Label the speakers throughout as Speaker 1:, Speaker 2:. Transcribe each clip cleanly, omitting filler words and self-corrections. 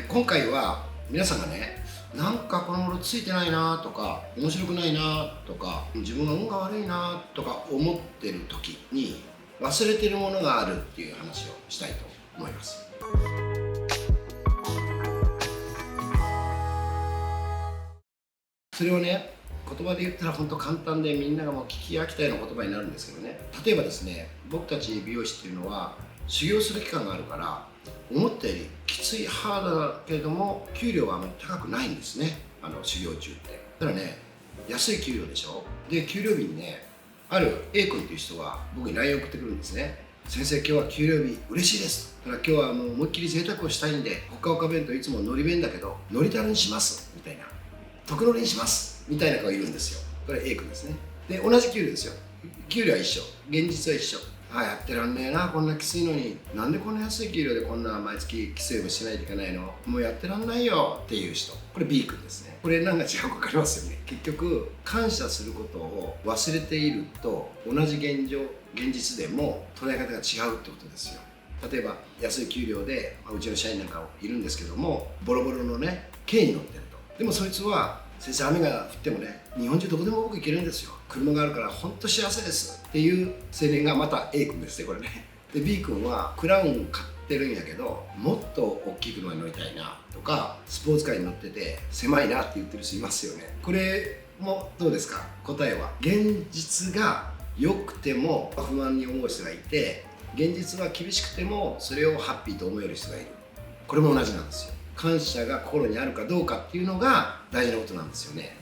Speaker 1: 今回は皆さんがね、なんかこの頃ついてないなとか面白くないなとか自分が運が悪いなとか思ってる時に忘れてるものがあるっていう話をしたいと思います。それをね、言葉で言ったら本当簡単でみんながもう聞き飽きたような言葉になるんですけどね、例えばですね、僕たち美容師っていうのは修行する期間があるから思ったよりきついハードだけれども給料はあまり高くないんですね、修行中って。だからね、安い給料でしょ。で給料日にね、ある A 君っていう人が僕に LINE を送ってくるんですね。先生、今日は給料日嬉しいです。だから今日はもう思いっきり贅沢をしたいんで、ほかほか弁当いつものり弁だけどのりたるにしますみたいな、特乗りにしますみたいな子がいるんですよ。これ A 君ですね。で同じ給料ですよ。給料は一緒、現実は一緒。やってらんねえな、こんなきついのに。なんでこんな安い給料でこんな毎月規制もしないといけないの。もうやってらんないよっていう人、これ B 君ですね。これ何が違うか分かりますよね。結局感謝することを忘れていると同じ現実でも捉え方が違うってことですよ。例えば安い給料で、うちの社員なんかいるんですけども、ボロボロのね軽に乗ってると。でもそいつは先生、雨が降ってもね、日本中どこでも僕行けるんですよ。車があるから本当幸せですっていう青年がまた A 君ですね、これね。で B 君はクラウン買ってるんやけど、もっと大きい車に乗りたいなとか、スポーツカーに乗ってて狭いなって言ってる人いますよね。これもどうですか？答えは現実が良くても不安に思う人がいて、現実は厳しくてもそれをハッピーと思える人がいる。これも同じなんですよ。感謝が心にあるかどうかっていうのが大事なことなんですよね。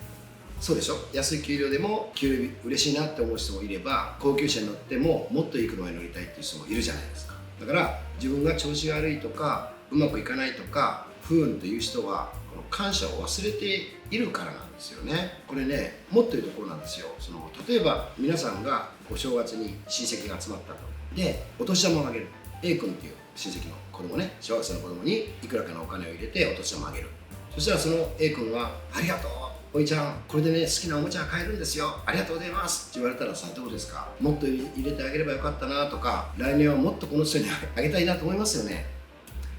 Speaker 1: そうでしょ。安い給料でも給料日嬉しいなって思う人もいれば、高級車に乗ってももっといい車に乗りたいっていう人もいるじゃないですか。だから自分が調子が悪いとかうまくいかないとか不運という人はこの感謝を忘れているからなんですよね。これね、もっというところなんですよ。例えば皆さんがお正月に親戚が集まったと。でお年玉をあげる。 A 君っていう親戚の子供ね、小学生の子供にいくらかのお金を入れてお年玉をあげる。そしたらその A 君は「ありがとうおいちゃん、これでね好きなおもちゃが買えるんですよ、ありがとうございます」って言われたらさ、どうですか？もっと入れてあげればよかったなとか、来年はもっとこの人にあげたいなと思いますよね。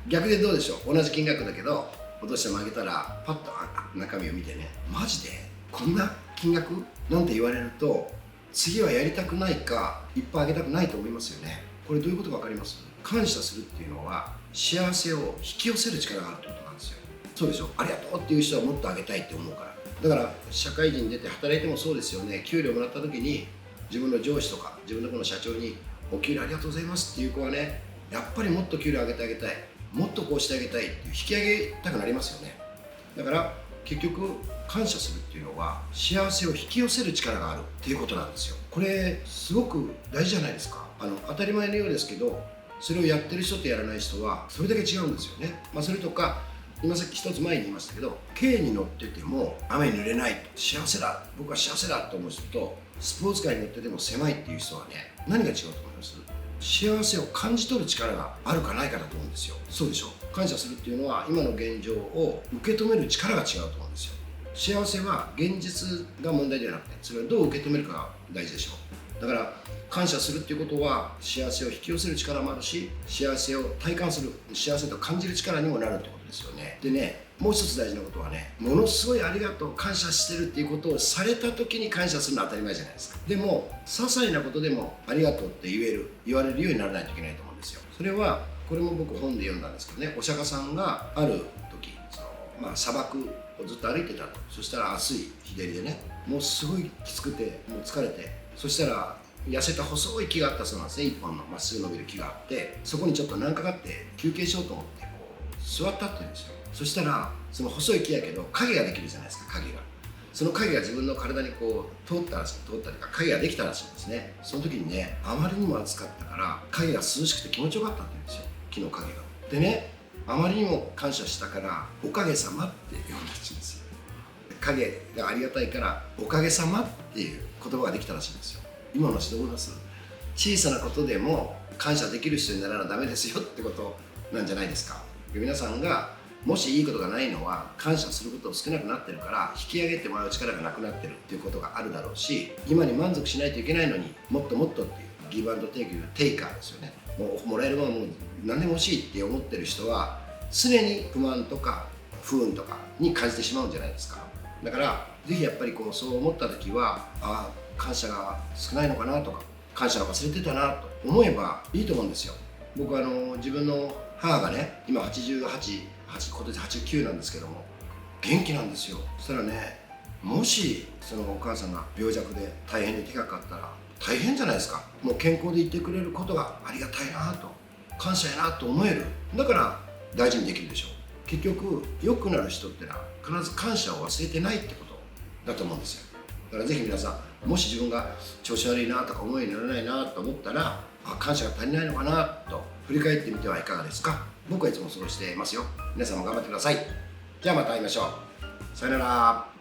Speaker 1: 逆でどうでしょう？同じ金額だけどお年玉あげたらパッと中身を見てね、マジでこんな金額なんて言われると、次はやりたくないかいっぱいあげたくないと思いますよね。これどういうことか分かります？感謝するっていうのは幸せを引き寄せる力があるってことなんですよ。そうでしょ。ありがとうっていう人はもっとあげたいって思うから。だから社会人出て働いてもそうですよね。給料もらった時に自分の上司とか自分のこの社長に「お給料ありがとうございます」っていう子はね、やっぱりもっと給料上げてあげたい、もっとこうしてあげたいっていう引き上げたくなりますよね。だから結局感謝するっていうのは幸せを引き寄せる力があるっていうことなんですよ。これすごく大事じゃないですか。当たり前のようですけど、それをやってる人とやらない人はそれだけ違うんですよね。それとか今さっき一つ前に言いましたけど、軽に乗ってても雨に濡れない幸せだ、僕は幸せだと思う人と、スポーツカーに乗ってても狭いっていう人はね、何が違うと思います？幸せを感じ取る力があるかないかだと思うんですよ。そうでしょ。感謝するっていうのは今の現状を受け止める力が違うと思うんですよ。幸せは現実が問題ではなくて、それをどう受け止めるかが大事でしょう。だから感謝するっていうことは幸せを引き寄せる力もあるし、幸せを体感する、幸せと感じる力にもなるってことですよね。でね、もう一つ大事なことはね、ものすごいありがとう感謝してるっていうことをされた時に感謝するのは当たり前じゃないですか。でも些細なことでもありがとうって言われるようにならないといけないと思うんですよ。それはこれも僕本で読んだんですけどね、お釈迦さんがある時砂漠をずっと歩いてたと。そしたら暑い日照りでね、もうすごいきつくてもう疲れて、そしたら痩せた細い木があったそうなんですね。一本のまっすぐ伸びる木があって、そこにちょっと何かかって休憩しようと思ってこう座ったって言うんですよ。そしたらその細い木やけど影ができるじゃないですか。影が、その影が自分の体にこう通ったりとか影ができたらしいんですね。その時にね、あまりにも暑かったから影が涼しくて気持ちよかったって言うんですよ、木の影が。でね、あまりにも感謝したからおかげさまって呼んだらしいんですよ。影がありがたいからおかげさまっていう言葉ができたらしいんですよ。今の指導です。小さなことでも感謝できる人にならなダメですよってことなんじゃないですか。皆さんがもしいいことがないのは感謝することを少なくなってるから、引き上げてもらう力がなくなってるっていうことがあるだろうし、今に満足しないといけないのにもっともっとっていうギブアンドテイク、テイカーですよね。もうもらえるものはもう何でも欲しいって思ってる人は常に不満とか不運とかに感じてしまうんじゃないですか。だからぜひやっぱりそう思った時は、感謝が少ないのかなとか、感謝を忘れてたなと思えばいいと思うんですよ。僕は自分の母がね、今88、今年89なんですけども、元気なんですよ。そしたらね、もしそのお母さんが病弱で大変で手がかかったら大変じゃないですか。もう健康でいてくれることがありがたいなと、感謝やなと思える。だから大事にできるでしょう。結局良くなる人ってのは必ず感謝を忘れてないってことだと思うんですよ。だからぜひ皆さん、もし自分が調子悪いなとか思いにならないなと思ったら、感謝が足りないのかなと振り返ってみてはいかがですか。僕はいつもそうしていますよ。皆さんも頑張ってください。じゃあまた会いましょう。さよなら。